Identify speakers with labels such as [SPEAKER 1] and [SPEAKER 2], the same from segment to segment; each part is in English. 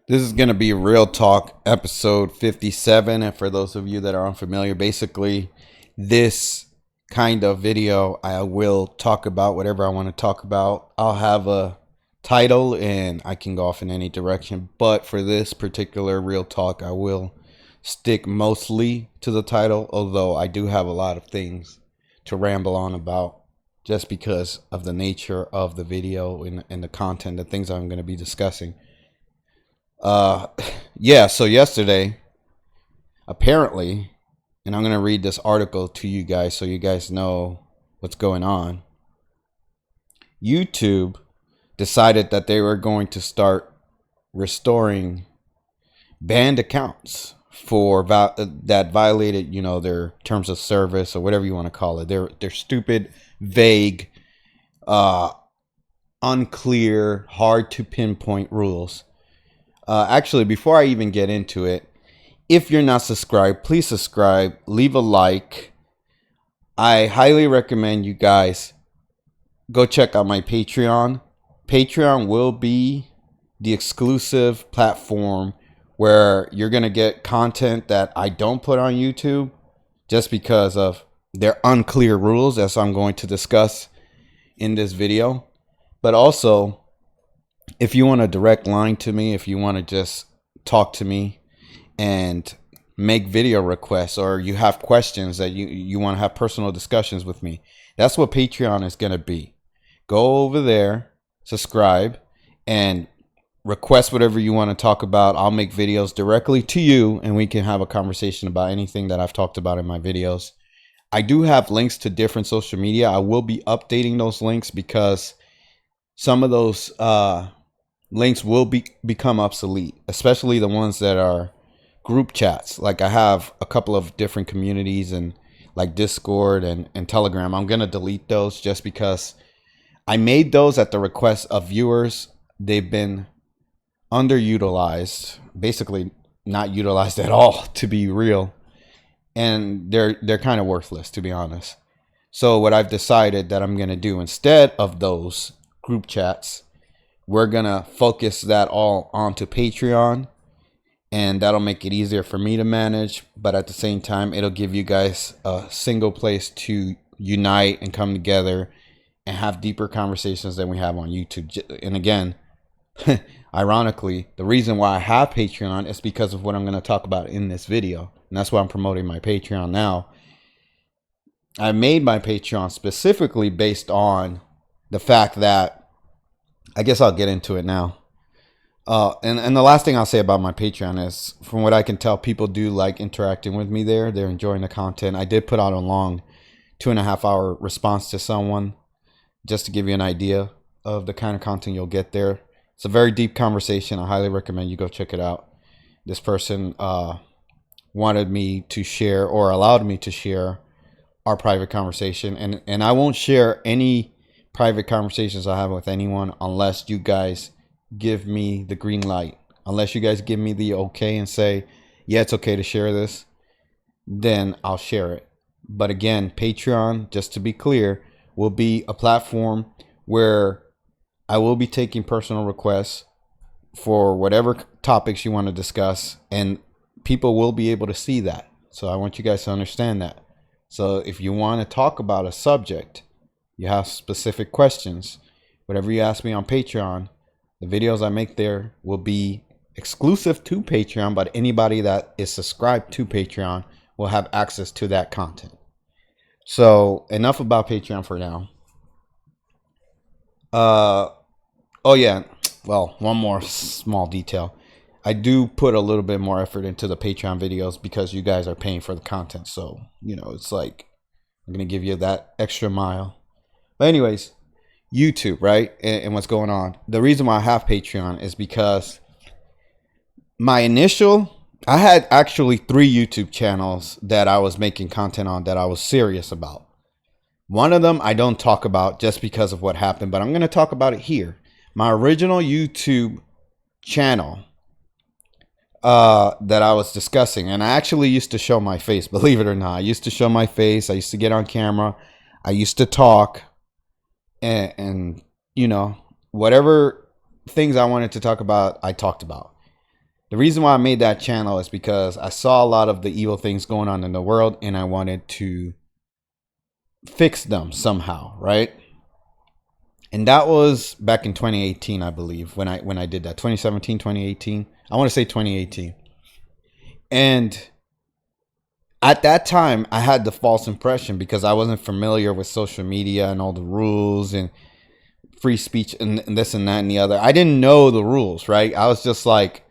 [SPEAKER 1] This is going to be Real Talk episode 57. And for those of you that are unfamiliar, basically, this kind of video, I will talk about whatever I want to talk about. I'll have a title and I can go off in any direction. But for this particular Real Talk, I will stick mostly to the title, although I do have a lot of things to ramble on about just because of the nature of the video and the content, the things I'm going to be discussing. Yeah, so yesterday, apparently, and I'm going to read this article to you guys so you guys know what's going on. YouTube decided that they were going to start restoring banned accounts for that violated, their terms of service or whatever you want to call it. They're stupid, vague, unclear, hard to pinpoint rules. Actually, before I even get into it, if you're not subscribed, please subscribe, leave a like. I highly recommend you guys go check out my Patreon. Patreon will be the exclusive platform where you're going to get content that I don't put on YouTube just because of their unclear rules, as I'm going to discuss in this video. But also, if you want a direct line to me, if you want to just talk to me and make video requests, or you have questions that you want to have personal discussions with me, that's what Patreon is going to be. Go over there, subscribe, and request whatever you want to talk about. I'll make videos directly to you and we can have a conversation about anything that I've talked about in my videos. I do have links to different social media. I will be updating those links because some of those links will become obsolete, especially the ones that are group chats. Like I have a couple of different communities and like Discord and Telegram. I'm going to delete those just because I made those at the request of viewers. They've been underutilized, basically not utilized at all, to be real. And they're kind of worthless, to be honest. So what I've decided that I'm going to do instead of those group chats, we're going to focus that all onto Patreon, and that'll make it easier for me to manage. But at the same time, it'll give you guys a single place to unite and come together and have deeper conversations than we have on YouTube. And again, ironically, the reason why I have Patreon is because of what I'm going to talk about in this video. And that's why I'm promoting my Patreon now. I made my Patreon specifically based on the fact that, I guess I'll get into it now. And the last thing I'll say about my Patreon is, from what I can tell, people do like interacting with me there. They're enjoying the content. I did put out a long 2.5-hour response to someone just to give you an idea of the kind of content you'll get there. It's a very deep conversation. I highly recommend you go check it out. This person wanted me to share, or allowed me to share, our private conversation. And I won't share any private conversations I have with anyone unless you guys give me the green light. Unless you guys give me the okay and say, yeah, it's okay to share this, then I'll share it. But again, Patreon, just to be clear, will be a platform where I will be taking personal requests for whatever topics you want to discuss, and people will be able to see that. So I want you guys to understand that. So if you want to talk about a subject, you have specific questions, whatever you ask me on Patreon, the videos I make there will be exclusive to Patreon, but anybody that is subscribed to Patreon will have access to that content. So enough about Patreon for now. Oh yeah, well, one more small detail. I do put a little bit more effort into the Patreon videos because you guys are paying for the content. So, it's like I'm going to give you that extra mile. But anyways, YouTube, right? And what's going on. The reason why I have Patreon is because I had actually 3 YouTube channels that I was making content on that I was serious about. One of them I don't talk about just because of what happened, but I'm going to talk about it here. My original YouTube channel that I was discussing, and I actually used to show my face, believe it or not. I used to show my face. I used to get on camera. I used to talk. And whatever things I wanted to talk about, I talked about. The reason why I made that channel is because I saw a lot of the evil things going on in the world and I wanted to fix them somehow, right? And that was back in 2018, I believe, when I did that. 2017, 2018. I want to say 2018. And at that time, I had the false impression because I wasn't familiar with social media and all the rules and free speech and this and that and the other. I didn't know the rules, right? I was just like,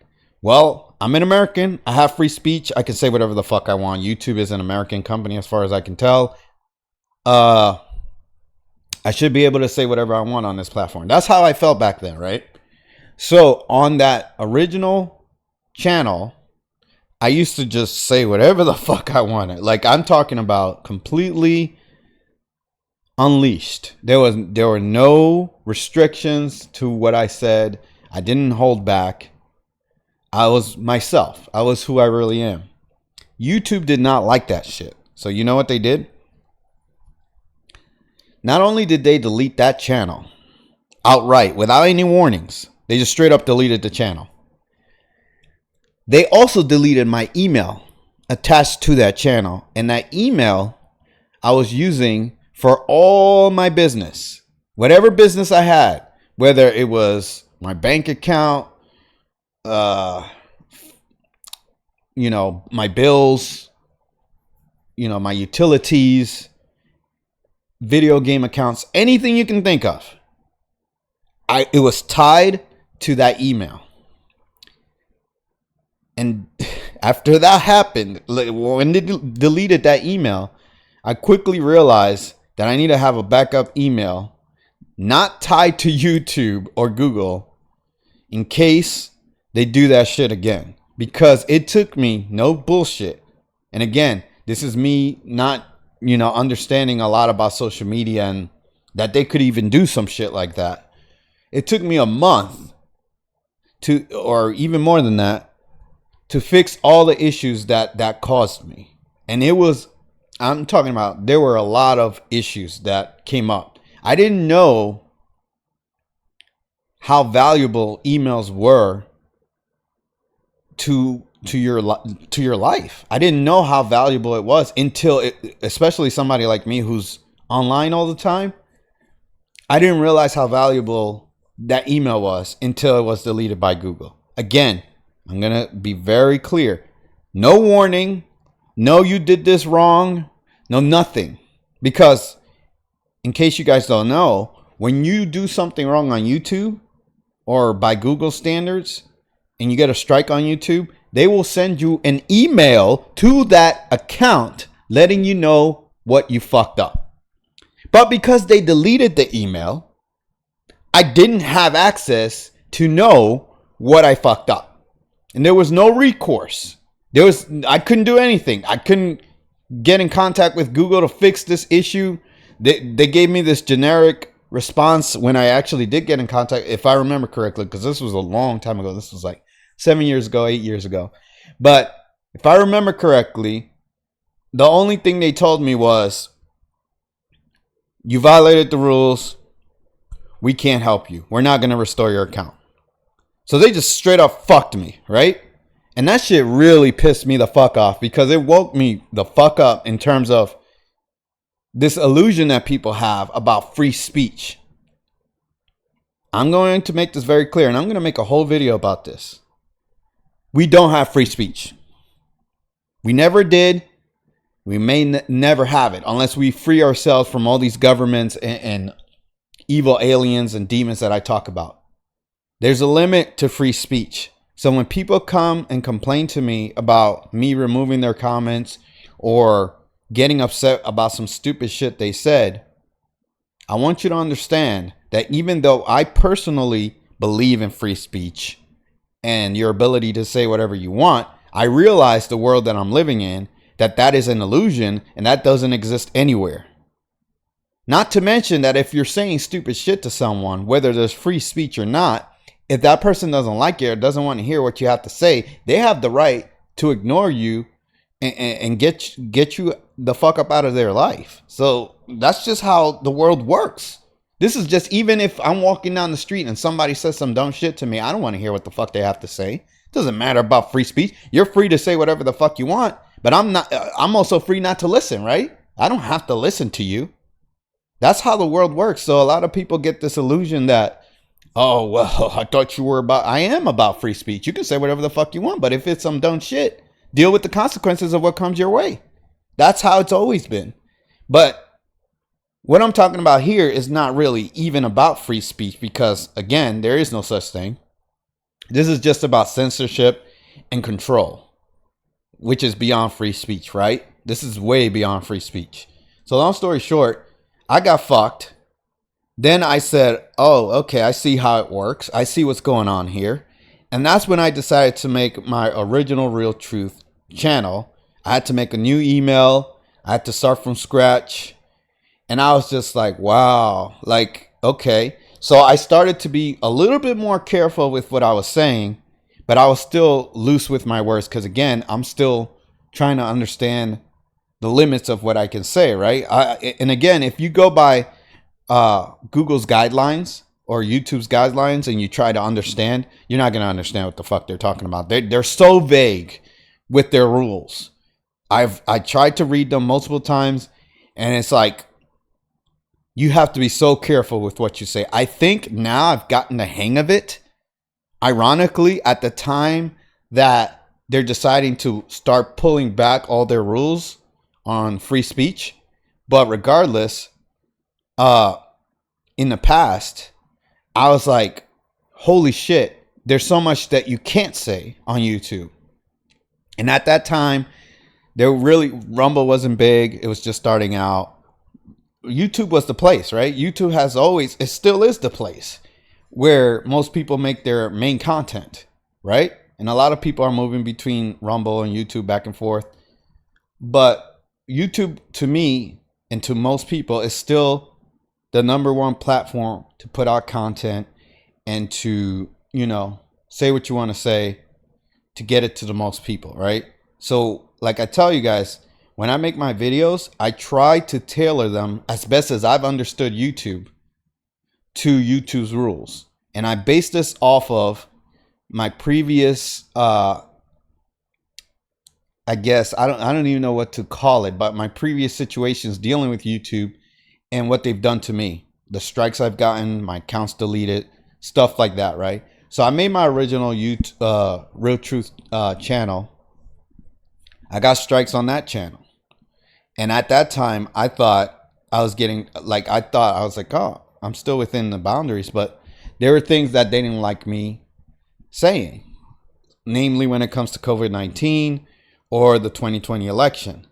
[SPEAKER 1] well, I'm an American. I have free speech. I can say whatever the fuck I want. YouTube is an American company as far as I can tell. I should be able to say whatever I want on this platform. That's how I felt back then, right? So on that original channel, I used to just say whatever the fuck I wanted. Like, I'm talking about completely unleashed. There were no restrictions to what I said. I didn't hold back. I was myself. I was who I really am. YouTube did not like that shit. So you know what they did? Not only did they delete that channel outright without any warnings, they just straight up deleted the channel. They also deleted my email attached to that channel. And that email I was using for all my business. Whatever business I had, whether it was my bank account, my bills, my utilities, video game accounts, anything you can think of. It was tied to that email. And after that happened, when they deleted that email, I quickly realized that I need to have a backup email not tied to YouTube or Google in case they do that shit again. Because it took me, no bullshit. And again, this is me not, understanding a lot about social media and that they could even do some shit like that. It took me a month or even more than that, to fix all the issues that caused me. And I'm talking about, there were a lot of issues that came up. I didn't know how valuable emails were to your life. I didn't know how valuable it was until especially somebody like me who's online all the time. I didn't realize how valuable that email was until it was deleted by Google. Again, I'm going to be very clear. No warning. No, you did this wrong. No, nothing. Because in case you guys don't know, when you do something wrong on YouTube or by Google standards and you get a strike on YouTube, they will send you an email to that account letting you know what you fucked up. But because they deleted the email, I didn't have access to know what I fucked up. And there was no recourse. I couldn't do anything. I couldn't get in contact with Google to fix this issue. They gave me this generic response when I actually did get in contact, if I remember correctly, because this was a long time ago. This was like 7 years ago, 8 years ago. But if I remember correctly, the only thing they told me was, you violated the rules. We can't help you. We're not going to restore your account. So they just straight up fucked me, right? And that shit really pissed me the fuck off because it woke me the fuck up in terms of this illusion that people have about free speech. I'm going to make this very clear, and I'm going to make a whole video about this. We don't have free speech. We never did. We may never have it unless we free ourselves from all these governments and evil aliens and demons that I talk about. There's a limit to free speech. So when people come and complain to me about me removing their comments or getting upset about some stupid shit they said, I want you to understand that even though I personally believe in free speech and your ability to say whatever you want, I realize the world that I'm living in, that is an illusion and that doesn't exist anywhere. Not to mention that if you're saying stupid shit to someone, whether there's free speech or not, if that person doesn't like it or doesn't want to hear what you have to say, they have the right to ignore you and get you the fuck up out of their life. So that's just how the world works. This is just, even if I'm walking down the street and somebody says some dumb shit to me, I don't want to hear what the fuck they have to say. Doesn't matter about free speech. You're free to say whatever the fuck you want, but I'm not. I'm also free not to listen, right? I don't have to listen to you. That's how the world works. So a lot of people get this illusion that, oh, well, I thought you were about, I am about free speech. You can say whatever the fuck you want, but if it's some dumb shit, deal with the consequences of what comes your way. That's how it's always been. But what I'm talking about here is not really even about free speech because, again, there is no such thing. This is just about censorship and control, which is beyond free speech, right? This is way beyond free speech. So long story short, I got fucked. Then I said, oh, okay, I see how it works. I see what's going on here. And that's when I decided to make my original Real Truth channel. I had to make a new email. I had to start from scratch. And I was just like, wow, like, okay. So I started to be a little bit more careful with what I was saying, but I was still loose with my words. Because again, I'm still trying to understand the limits of what I can say, right? And again, if you go by Google's guidelines or YouTube's guidelines and you try to understand, you're not going to understand what the fuck they're talking about. They're so vague with their rules. I tried to read them multiple times, and it's like, you have to be so careful with what you say. I think now I've gotten the hang of it. Ironically, at the time that they're deciding to start pulling back all their rules on free speech. But regardless, in the past, I was like, holy shit, there's so much that you can't say on YouTube. And at that time, Rumble wasn't big. It was just starting out. YouTube was the place, right? YouTube has always, it still is the place where most people make their main content, right? And a lot of people are moving between Rumble and YouTube back and forth. But YouTube, to me and to most people, is still the number one platform to put out content and to, say what you want to say to get it to the most people, right? So like I tell you guys, when I make my videos, I try to tailor them as best as I've understood YouTube to YouTube's rules. And I base this off of my previous, I guess, I don't even know what to call it, but my previous situations dealing with YouTube and what they've done to me. The strikes I've gotten, my accounts deleted, stuff like that, right? So I made my original YouTube, Real Truth channel. I got strikes on that channel. And at that time, I thought I was like, oh, I'm still within the boundaries. But there were things that they didn't like me saying, namely when it comes to COVID-19 or the 2020 election.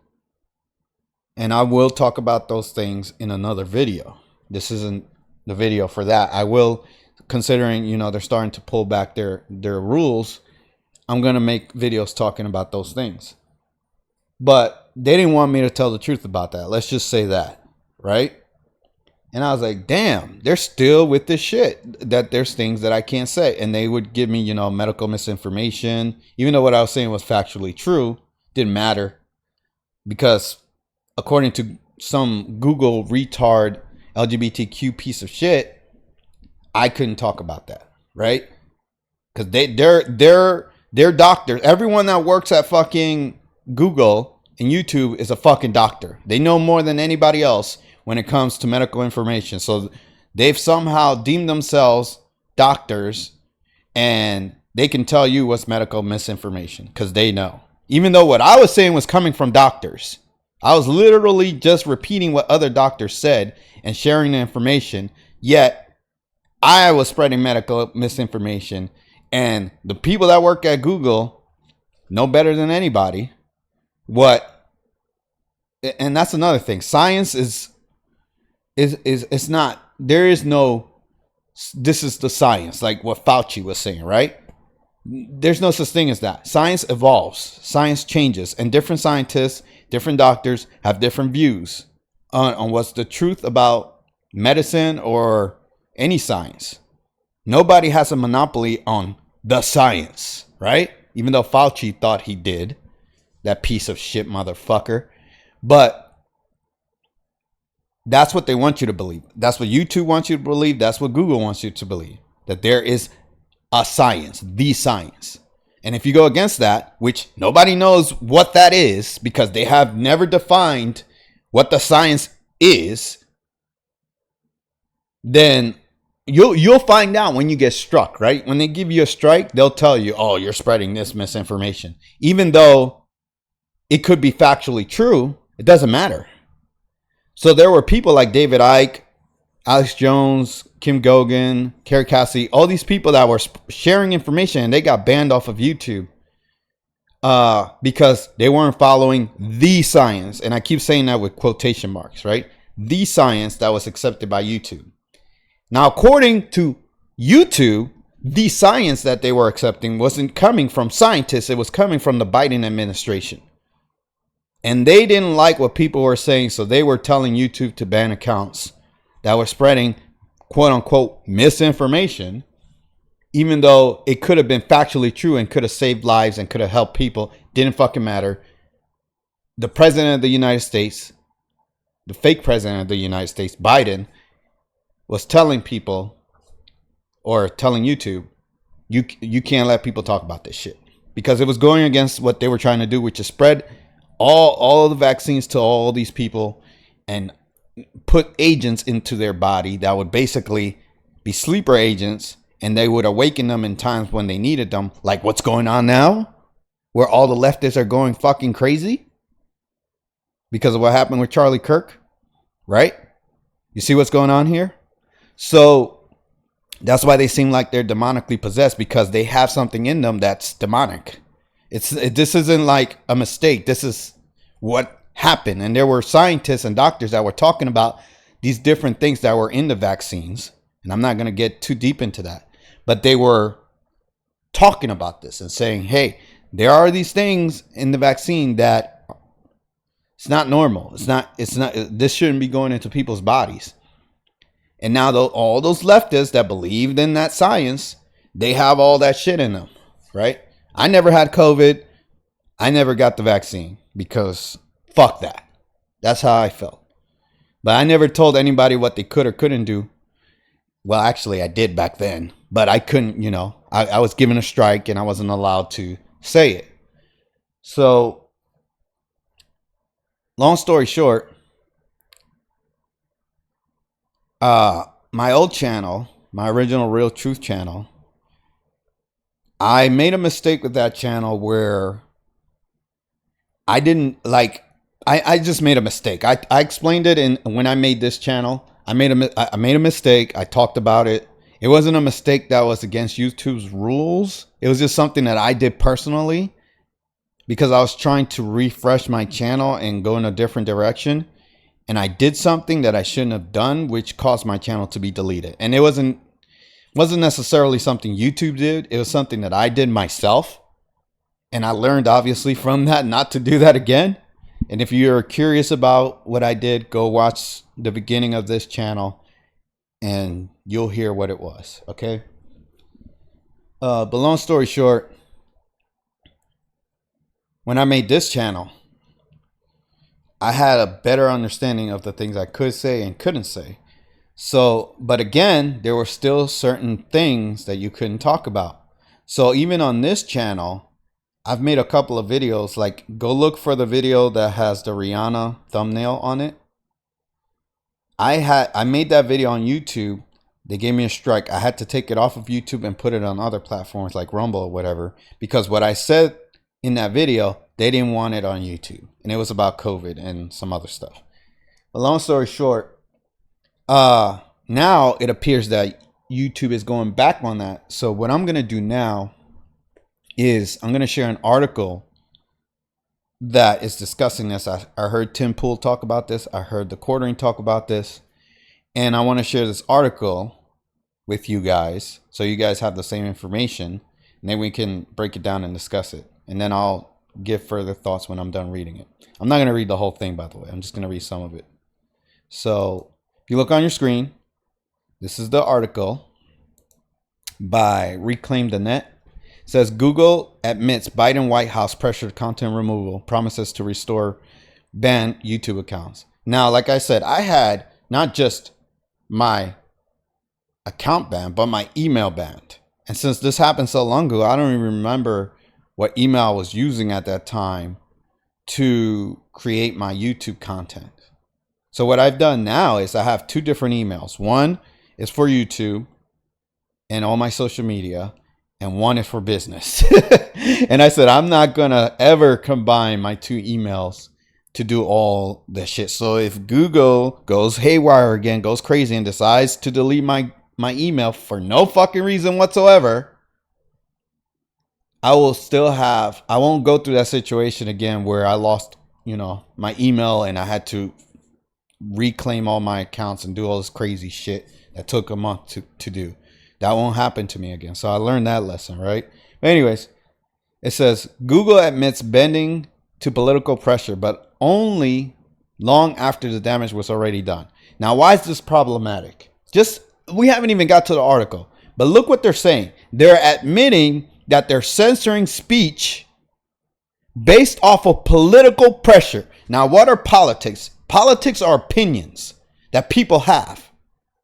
[SPEAKER 1] And I will talk about those things in another video. This isn't the video for that. I will, considering, they're starting to pull back their rules, I'm going to make videos talking about those things. But they didn't want me to tell the truth about that. Let's just say that, right? And I was like, damn, they're still with this shit that there's things that I can't say. And they would give me, medical misinformation. Even though what I was saying was factually true, didn't matter. Because according to some Google retard LGBTQ piece of shit, I couldn't talk about that, right? Because they're doctors. Everyone that works at fucking Google and YouTube is a fucking doctor. They know more than anybody else when it comes to medical information. So they've somehow deemed themselves doctors, and they can tell you what's medical misinformation because they know. Even though what I was saying was coming from doctors. I was literally just repeating what other doctors said and sharing the information. Yet I was spreading medical misinformation. And the people that work at Google know better than anybody and that's another thing. Science is not, there is no, this is the science, like what Fauci was saying, right? There's no such thing as that. Science evolves, science changes, and different scientists, different doctors have different views on what's the truth about medicine or any science. Nobody has a monopoly on the science, right? Even though Fauci thought he did. That piece of shit motherfucker. But that's what they want you to believe. That's what YouTube wants you to believe. That's what Google wants you to believe. That there is a science, the science. And if you go against that, which nobody knows what that is because they have never defined what the science is, then you'll find out when you get struck, right? When they give you a strike, they'll tell you, oh, you're spreading this misinformation. Even though it could be factually true, it doesn't matter. So there were people like David Icke, Alex Jones, Kim Goguen, Kerry Cassidy, all these people that were sharing information, and they got banned off of YouTube because they weren't following the science. And I keep saying that with quotation marks, right? The science that was accepted by YouTube. Now, according to YouTube, the science that they were accepting wasn't coming from scientists. It was coming from the Biden administration. And they didn't like what people were saying, so they were telling YouTube to ban accounts that were spreading quote unquote misinformation, even though it could have been factually true and could have saved lives and could have helped people. Didn't fucking matter. The president of the United States, the fake president of the United States, Biden, was telling people, or telling YouTube, you can't let people talk about this shit, because it was going against what they were trying to do, which is spread all of the vaccines to all these people and put agents into their body that would basically be sleeper agents, and they would awaken them in times when they needed them, like what's going on now, where all the leftists are going fucking crazy because of what happened with Charlie Kirk, right? You see what's going on here? So that's why they seem like they're demonically possessed, because they have something in them that's demonic. This isn't like a mistake. This is what happened. And there were scientists and doctors that were talking about these different things that were in the vaccines. And I'm not going to get too deep into that, but they were talking about this and saying, hey, there are these things in the vaccine that it's not normal. This shouldn't be going into people's bodies. And now all those leftists that believed in that science, they have all that shit in them, right? I never had COVID. I never got the vaccine because fuck that. That's how I felt. But I never told anybody what they could or couldn't do. Well, actually, I did back then, but I couldn't, I was given a strike and I wasn't allowed to say it. So, long story short, my old channel, my original Real Truth channel, I made a mistake with that channel where I didn't I just made a mistake. I explained it when I made this channel. I made a mistake. I talked about it. It wasn't a mistake that was against YouTube's rules. It was just something that I did personally because I was trying to refresh my channel and go in a different direction. And I did something that I shouldn't have done, which caused my channel to be deleted. And it wasn't necessarily something YouTube did. It was something that I did myself. And I learned, obviously, from that not to do that again. And if you're curious about what I did, go watch the beginning of this channel and you'll hear what it was. Okay. But long story short, when I made this channel, I had a better understanding of the things I could say and couldn't say. So, but again, there were still certain things that you couldn't talk about. So even on this channel, I've made a couple of videos, like go look for the video that has the Rihanna thumbnail on it. I made that video on YouTube. They gave me a strike. I had to take it off of YouTube and put it on other platforms like Rumble or whatever, because what I said in that video, they didn't want it on YouTube. And it was about COVID and some other stuff. But long story short, now it appears that YouTube is going back on that. So what I'm going to do now is I'm going to share an article that is discussing this. I heard Tim Pool talk about this. I heard the Quartering talk about this. And I want to share this article with you guys so you guys have the same information. And then we can break it down and discuss it. And then I'll give further thoughts when I'm done reading it. I'm not going to read the whole thing, by the way. I'm just going to read some of it. So if you look on your screen, this is the article by Reclaim the Net. It says Google admits Biden White House pressured content removal, promises to restore banned YouTube accounts. Now, like I said, I had not just my account banned, but my email banned. And since this happened so long ago, I don't even remember what email I was using at that time to create my YouTube content. So what I've done now is I have two different emails. One is for YouTube and all my social media, and one is for business. And I said, I'm not going to ever combine my two emails to do all the shit. So if Google goes haywire again, goes crazy, and decides to delete my email for no fucking reason whatsoever, I won't go through that situation again where I lost, my email and I had to reclaim all my accounts and do all this crazy shit that took a month to do. That won't happen to me again. So I learned that lesson, right? But anyways, it says Google admits bending to political pressure, but only long after the damage was already done. Now, why is this problematic? We haven't even got to the article, but look what they're saying. They're admitting that they're censoring speech based off of political pressure. Now, what are politics? Politics are opinions that people have.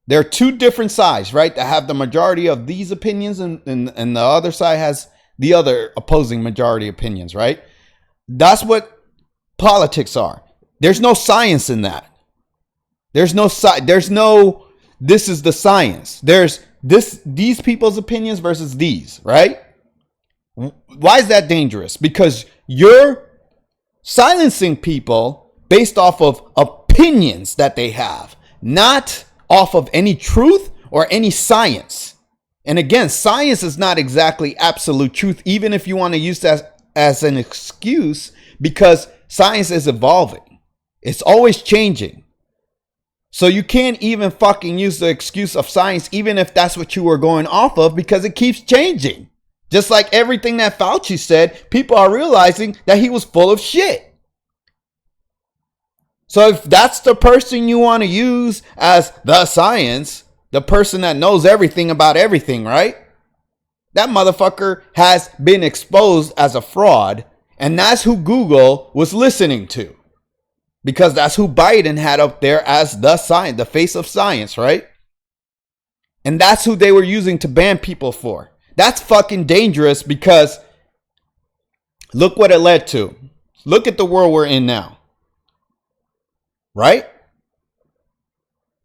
[SPEAKER 1] There are two different sides, right? That have the majority of these opinions, and the other side has the other opposing majority opinions, right? That's what politics are. There's no science in that. This is the science. There's these people's opinions versus these, right? Why is that dangerous? Because you're silencing people based off of opinions that they have, not off of any truth or any science. And again, science is not exactly absolute truth, even if you want to use that as an excuse, because science is evolving. It's always changing. So you can't even fucking use the excuse of science, even if that's what you were going off of, because it keeps changing. Just like everything that Fauci said, people are realizing that he was full of shit. So if that's the person you want to use as the science, the person that knows everything about everything, right? That motherfucker has been exposed as a fraud, and that's who Google was listening to. Because that's who Biden had up there as the science, the face of science, right? And that's who they were using to ban people for. That's fucking dangerous, because look what it led to. Look at the world we're in now. Right?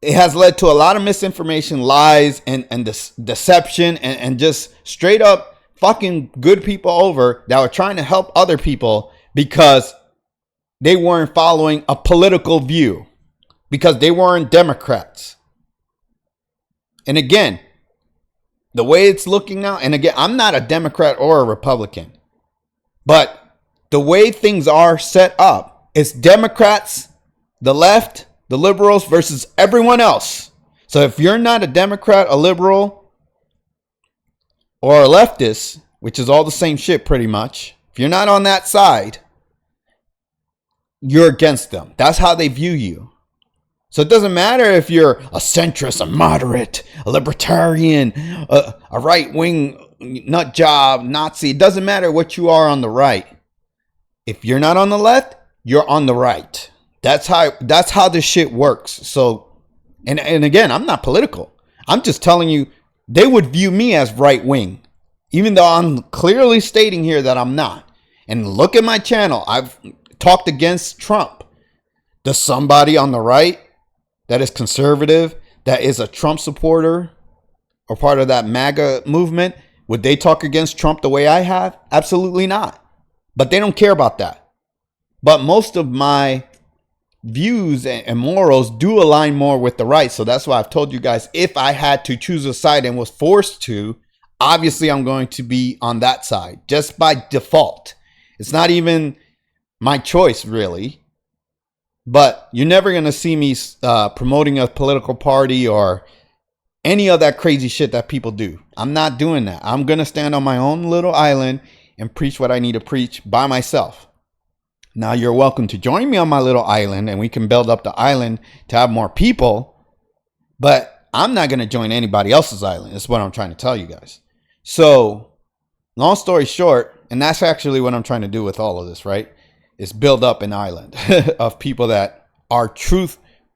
[SPEAKER 1] It has led to a lot of misinformation, lies, and deception, and just straight up fucking good people over that were trying to help other people because they weren't following a political view, because they weren't Democrats. And again, the way it's looking now, and again, I'm not a Democrat or a Republican, but the way things are set up, it's Democrats, the left, the liberals versus everyone else. So if you're not a Democrat, a liberal, or a leftist, which is all the same shit pretty much, if you're not on that side, you're against them. That's how they view you. So it doesn't matter if you're a centrist, a moderate, a libertarian, a right-wing nut job, Nazi. It doesn't matter what you are on the right. If you're not on the left, you're on the right. That's how this shit works. So, and again, I'm not political. I'm just telling you, they would view me as right wing, even though I'm clearly stating here that I'm not. And look at my channel. I've talked against Trump. Does somebody on the right that is conservative, that is a Trump supporter or part of that MAGA movement, would they talk against Trump the way I have? Absolutely not. But they don't care about that. But most of my views and morals do align more with the right. So that's why I've told you guys, if I had to choose a side and was forced to, obviously I'm going to be on that side just by default. It's not even my choice, really. But you're never going to see me promoting a political party or any of that crazy shit that people do. I'm not doing that. I'm going to stand on my own little island and preach what I need to preach by myself. Now, you're welcome to join me on my little island, and we can build up the island to have more people. But I'm not going to join anybody else's island. That's what I'm trying to tell you guys. So, long story short, and that's actually what I'm trying to do with all of this, right? Is build up an island of people that are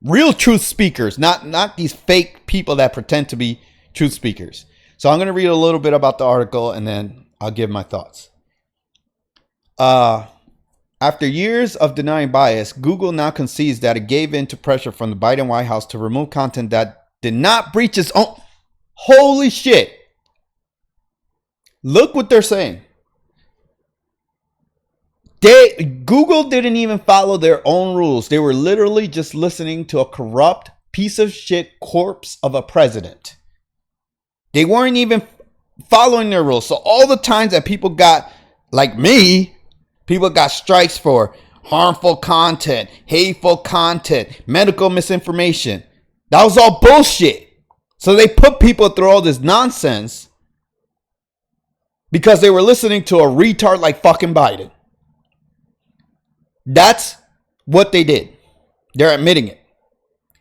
[SPEAKER 1] real truth speakers, not these fake people that pretend to be truth speakers. So I'm going to read a little bit about the article, and then I'll give my thoughts. After years of denying bias, Google now concedes that it gave in to pressure from the Biden White House to remove content that did not breach its own. Holy shit. Look what they're saying. Google didn't even follow their own rules. They were literally just listening to a corrupt piece of shit corpse of a president. They weren't even following their rules. So all the times that people got, like me, people got strikes for harmful content, hateful content, medical misinformation. That was all bullshit. So they put people through all this nonsense because they were listening to a retard like fucking Biden. That's what they did. They're admitting it.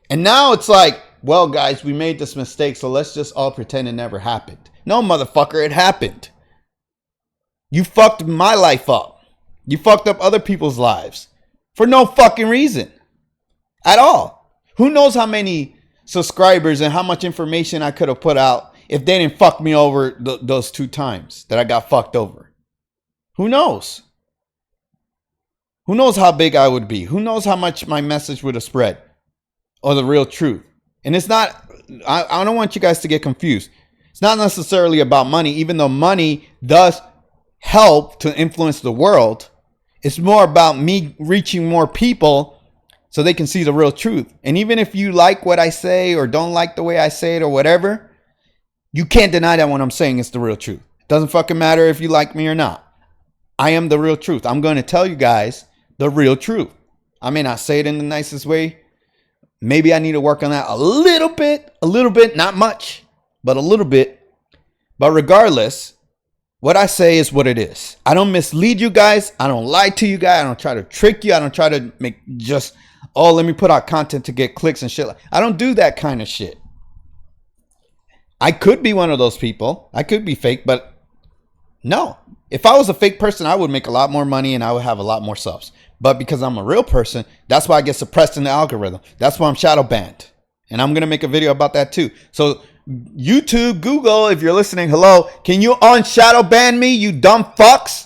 [SPEAKER 1] And now it's like, well, guys, we made this mistake, so let's just all pretend it never happened. No, motherfucker, it happened. You fucked my life up. You fucked up other people's lives for no fucking reason at all. Who knows how many subscribers and how much information I could have put out if they didn't fuck me over those 2 times that I got fucked over. Who knows? Who knows how big I would be? Who knows how much my message would have spread or the real truth? And it's not, I don't want you guys to get confused. It's not necessarily about money, even though money does help to influence the world. It's more about me reaching more people so they can see the real truth. And even if you like what I say or don't like the way I say it or whatever, you can't deny that what I'm saying is the real truth. It doesn't fucking matter if you like me or not. I am the real truth. I'm going to tell you guys the real truth. I may not say it in the nicest way. Maybe I need to work on that a little bit, not much, but a little bit. But regardless, what I say is what it is. I don't mislead you guys. I don't lie to you guys. I don't try to trick you. I don't try to make just, oh, let me put out content to get clicks and shit. I don't do that kind of shit. I could be one of those people. I could be fake, but no. If I was a fake person, I would make a lot more money and I would have a lot more subs. But because I'm a real person, that's why I get suppressed in the algorithm. That's why I'm shadow banned. And I'm going to make a video about that too. So YouTube, Google, if you're listening, hello, can you unshadow ban me, you dumb fucks?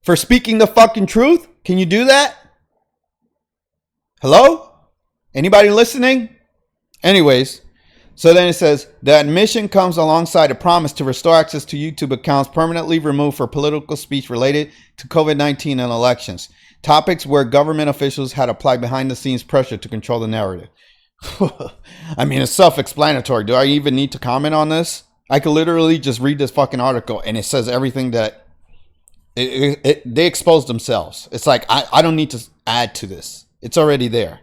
[SPEAKER 1] For speaking the fucking truth? Can you do that? Hello? Anybody listening? Anyways, so then it says, the admission comes alongside a promise to restore access to YouTube accounts permanently removed for political speech related to COVID-19 and elections. Topics where government officials had applied behind-the-scenes pressure to control the narrative. I mean, it's self-explanatory. Do I even need to comment on this? I could literally just read this fucking article and it says everything that they exposed themselves. It's like, I don't need to add to this. It's already there.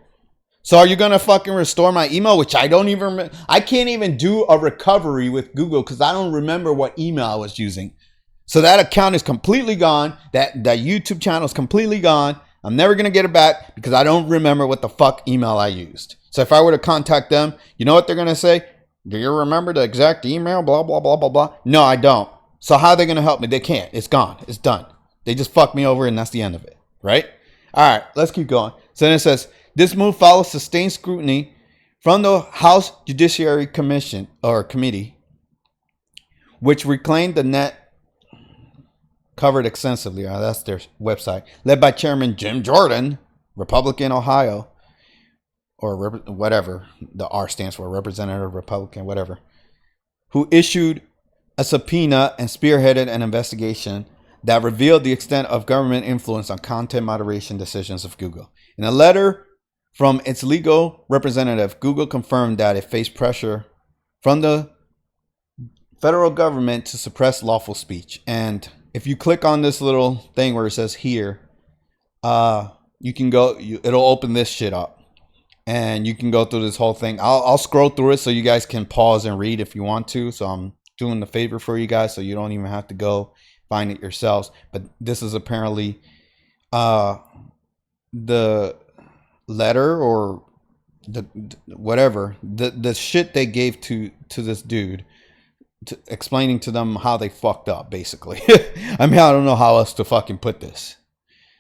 [SPEAKER 1] So are you going to fucking restore my email? Which I don't even, I can't even do a recovery with Google because I don't remember what email I was using. So that account is completely gone. That YouTube channel is completely gone. I'm never going to get it back because I don't remember what the fuck email I used. So if I were to contact them, you know what they're going to say? Do you remember the exact email? Blah, blah, blah, blah, blah. No, I don't. So how are they going to help me? They can't. It's gone. It's done. They just fucked me over and that's the end of it. Right? All right, let's keep going. So then it says, this move follows sustained scrutiny from the House Judiciary Commission or Committee, which reclaimed the net covered extensively. That's their website, led by Chairman Jim Jordan, Republican, Ohio, or whatever the R stands for, Representative, Republican, whatever, who issued a subpoena and spearheaded an investigation that revealed the extent of government influence on content moderation decisions of Google. In a letter from its legal representative, Google confirmed that it faced pressure from the federal government to suppress lawful speech. And if you click on this little thing where it says here, you can go, it'll open this shit up. And you can go through this whole thing. I'll scroll through it so you guys can pause and read if you want to. So I'm doing the favor for you guys so you don't even have to go find it yourselves. But this is apparently the letter or the whatever, the shit they gave to this dude, explaining to them how they fucked up, basically. I mean, I don't know how else to fucking put this.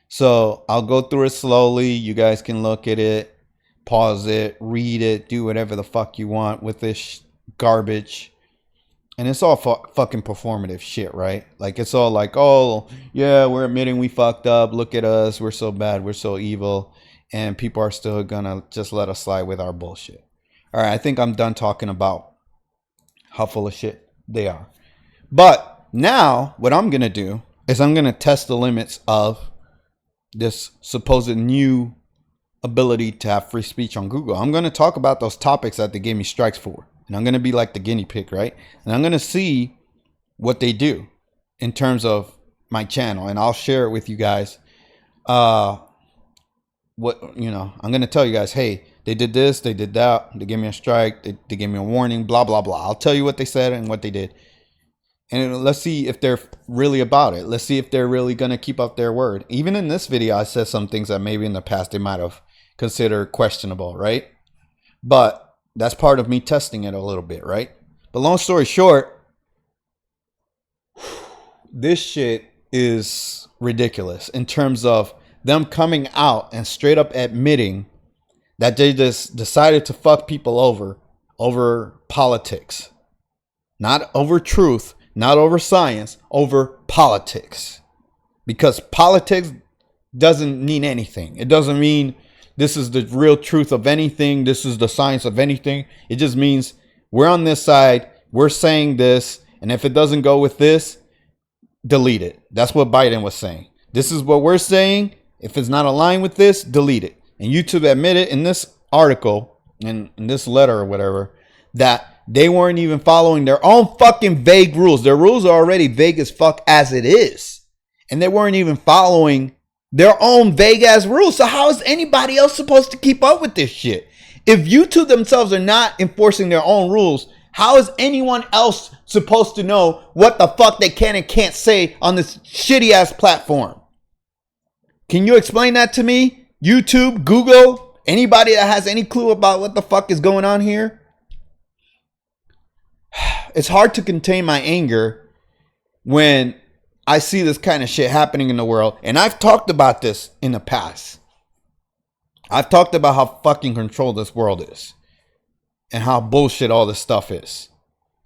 [SPEAKER 1] So I'll go through it slowly. You guys can look at it, pause it, read it, do whatever the fuck you want with this garbage. And it's all fucking performative shit, right? Like, it's all like, oh, yeah, we're admitting we fucked up. Look at us. We're so bad. We're so evil. And people are still gonna just let us slide with our bullshit. All right, I think I'm done talking about how full of shit they are. But now what I'm gonna do is I'm gonna test the limits of this supposed new ability to have free speech on Google. I'm gonna talk about those topics that they gave me strikes for. And I'm going to be like the guinea pig, right? And I'm going to see what they do in terms of my channel. And I'll share it with you guys. I'm going to tell you guys, hey, they did this, they did that. They gave me a strike. They gave me a warning, blah, blah, blah. I'll tell you what they said and what they did. And let's see if they're really about it. Let's see if they're really going to keep up their word. Even in this video, I said some things that maybe in the past they might have considered questionable, right? But that's part of me testing it a little bit, right? But long story short, this shit is ridiculous in terms of them coming out and straight up admitting that they just decided to fuck people over politics. Not over truth, not over science, over politics. Because politics doesn't mean anything. It doesn't mean this is the real truth of anything. This is the science of anything. It just means we're on this side. We're saying this. And if it doesn't go with this, delete it. That's what Biden was saying. This is what we're saying. If it's not aligned with this, delete it. And YouTube admitted in this article, in this letter or whatever, that they weren't even following their own fucking vague rules. Their rules are already vague as fuck as it is. And they weren't even following their own vague ass rules. So how is anybody else supposed to keep up with this shit? If YouTube themselves are not enforcing their own rules, how is anyone else supposed to know what the fuck they can and can't say on this shitty ass platform? Can you explain that to me? YouTube, Google, anybody that has any clue about what the fuck is going on here? It's hard to contain my anger when I see this kind of shit happening in the world. And I've talked about this in the past. I've talked about how fucking controlled this world is. And how bullshit all this stuff is.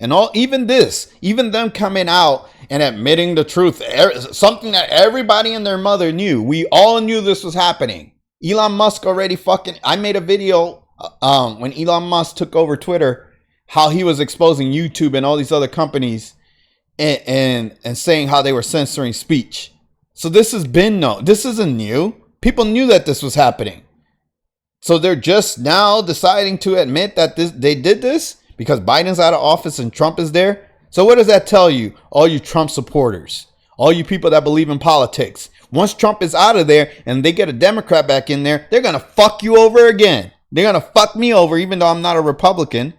[SPEAKER 1] And even them coming out and admitting the truth. Something that everybody and their mother knew. We all knew this was happening. Elon Musk already I made a video when Elon Musk took over Twitter. How he was exposing YouTube and all these other companies. And saying how they were censoring speech. So this has been known. This isn't new. People knew that this was happening. So they're just now deciding to admit that they did this because Biden's out of office and Trump is there. So what does that tell you? All you Trump supporters, all you people that believe in politics. Once Trump is out of there and they get a Democrat back in there, they're going to fuck you over again. They're going to fuck me over even though I'm not a Republican.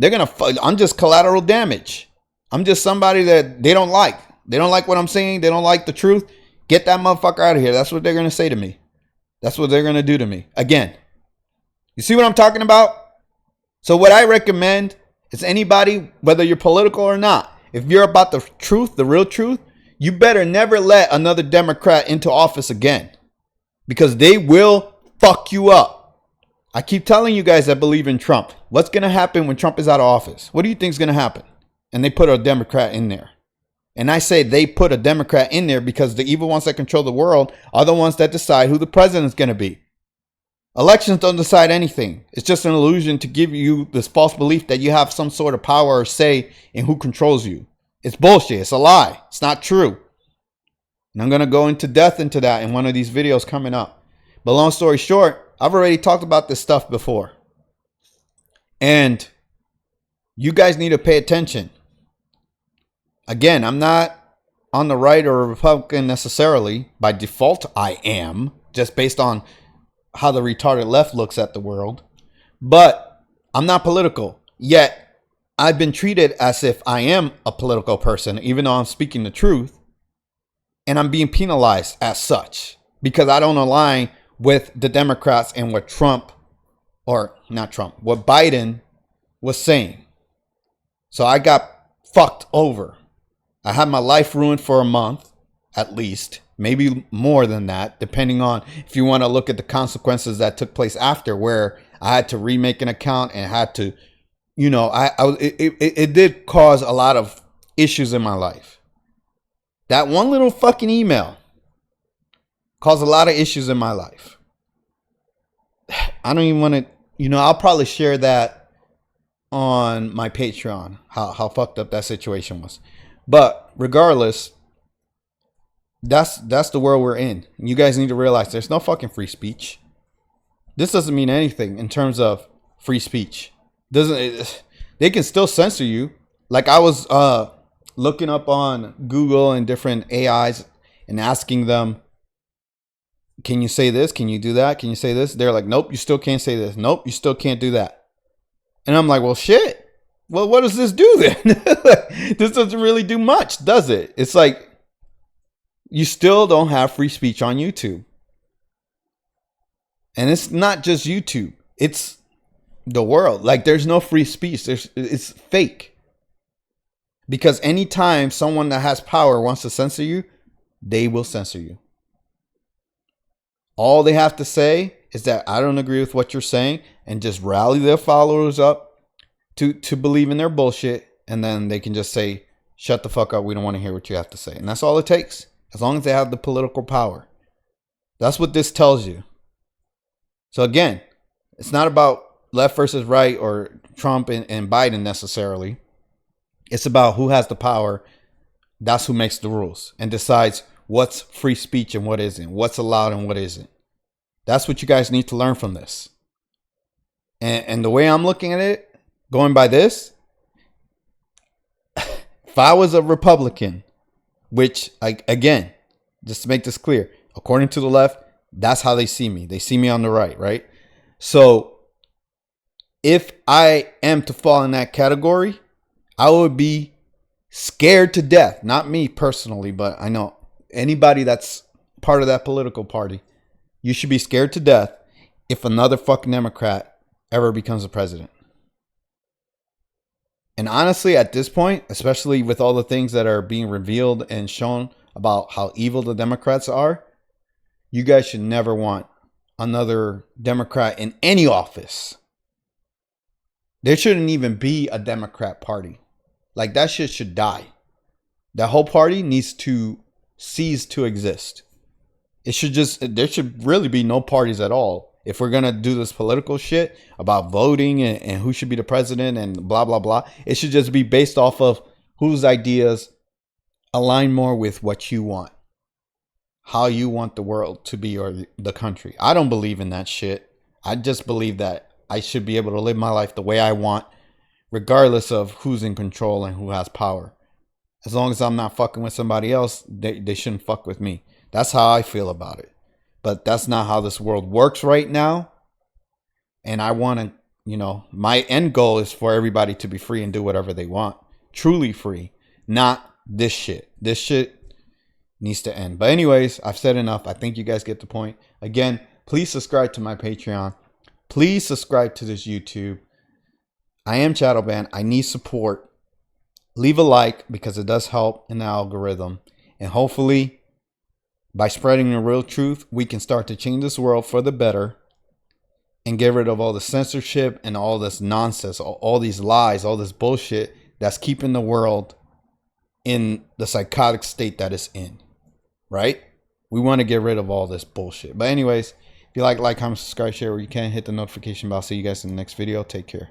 [SPEAKER 1] I'm just collateral damage. I'm just somebody that they don't like. They don't like what I'm saying. They don't like the truth. Get that motherfucker out of here. That's what they're going to say to me. That's what they're going to do to me. Again. You see what I'm talking about? So what I recommend is anybody, whether you're political or not, if you're about the truth, the real truth, you better never let another Democrat into office again. Because they will fuck you up. I keep telling you guys that believe in Trump. What's going to happen when Trump is out of office? What do you think is going to happen? And they put a Democrat in there. And I say they put a Democrat in there because the evil ones that control the world are the ones that decide who the president's going to be. Elections don't decide anything. It's just an illusion to give you this false belief that you have some sort of power or say in who controls you. It's bullshit. It's a lie. It's not true. And I'm going to go into depth into that in one of these videos coming up. But long story short, I've already talked about this stuff before. And you guys need to pay attention. Again, I'm not on the right or a Republican necessarily. By default, I am. Just based on how the retarded left looks at the world. But I'm not political. Yet, I've been treated as if I am a political person, even though I'm speaking the truth. And I'm being penalized as such. Because I don't align with the Democrats and what what Biden was saying. So I got fucked over. I had my life ruined for a month, at least. Maybe more than that, depending on if you want to look at the consequences that took place after, where I had to remake an account and had to, you know, it did cause a lot of issues in my life. That one little fucking email caused a lot of issues in my life. I don't even want to, you know, I'll probably share that on my Patreon, how fucked up that situation was. But regardless, that's the world we're in. You guys need to realize there's no fucking free speech. This doesn't mean anything in terms of free speech. They can still censor you. Like I was looking up on Google and different AIs and asking them, can you say this? Can you do that? Can you say this? They're like, nope, you still can't say this. Nope, you still can't do that. And I'm like, well, shit. Well, what does this do then? This doesn't really do much, does it? It's like, you still don't have free speech on YouTube. And it's not just YouTube. It's the world. Like, there's no free speech. It's fake. Because anytime someone that has power wants to censor you, they will censor you. All they have to say is that I don't agree with what you're saying, and just rally their followers up to believe in their bullshit. And then they can just say, shut the fuck up. We don't want to hear what you have to say. And that's all it takes. As long as they have the political power. That's what this tells you. So again, it's not about left versus right or Trump and Biden necessarily. It's about who has the power. That's who makes the rules and decides what's free speech and what isn't. What's allowed and what isn't. That's what you guys need to learn from this. And the way I'm looking at it, going by this, if I was a Republican, which, again, just to make this clear, according to the left, that's how they see me. They see me on the right, right? So if I am to fall in that category, I would be scared to death. Not me personally, but I know anybody that's part of that political party, you should be scared to death if another fucking Democrat ever becomes a president. And honestly, at this point, especially with all the things that are being revealed and shown about how evil the Democrats are, you guys should never want another Democrat in any office. There shouldn't even be a Democrat party. Like, that shit should die. That whole party needs to cease to exist. There should really be no parties at all. If we're going to do this political shit about voting and who should be the president and blah, blah, blah, it should just be based off of whose ideas align more with what you want. How you want the world to be or the country. I don't believe in that shit. I just believe that I should be able to live my life the way I want, regardless of who's in control and who has power. As long as I'm not fucking with somebody else, they shouldn't fuck with me. That's how I feel about it. But that's not how this world works right now. And I want to, you know, my end goal is for everybody to be free and do whatever they want. Truly free. Not this shit. This shit needs to end. But anyways, I've said enough. I think you guys get the point. Again, please subscribe to my Patreon. Please subscribe to this YouTube. I am Shadowban. I need support. Leave a like because it does help in the algorithm. And hopefully, by spreading the real truth, we can start to change this world for the better and get rid of all the censorship and all this nonsense, all these lies, all this bullshit that's keeping the world in the psychotic state that it's in, right? We want to get rid of all this bullshit. But anyways, if you like, comment, subscribe, share where you can, hit the notification bell. See you guys in the next video. Take care.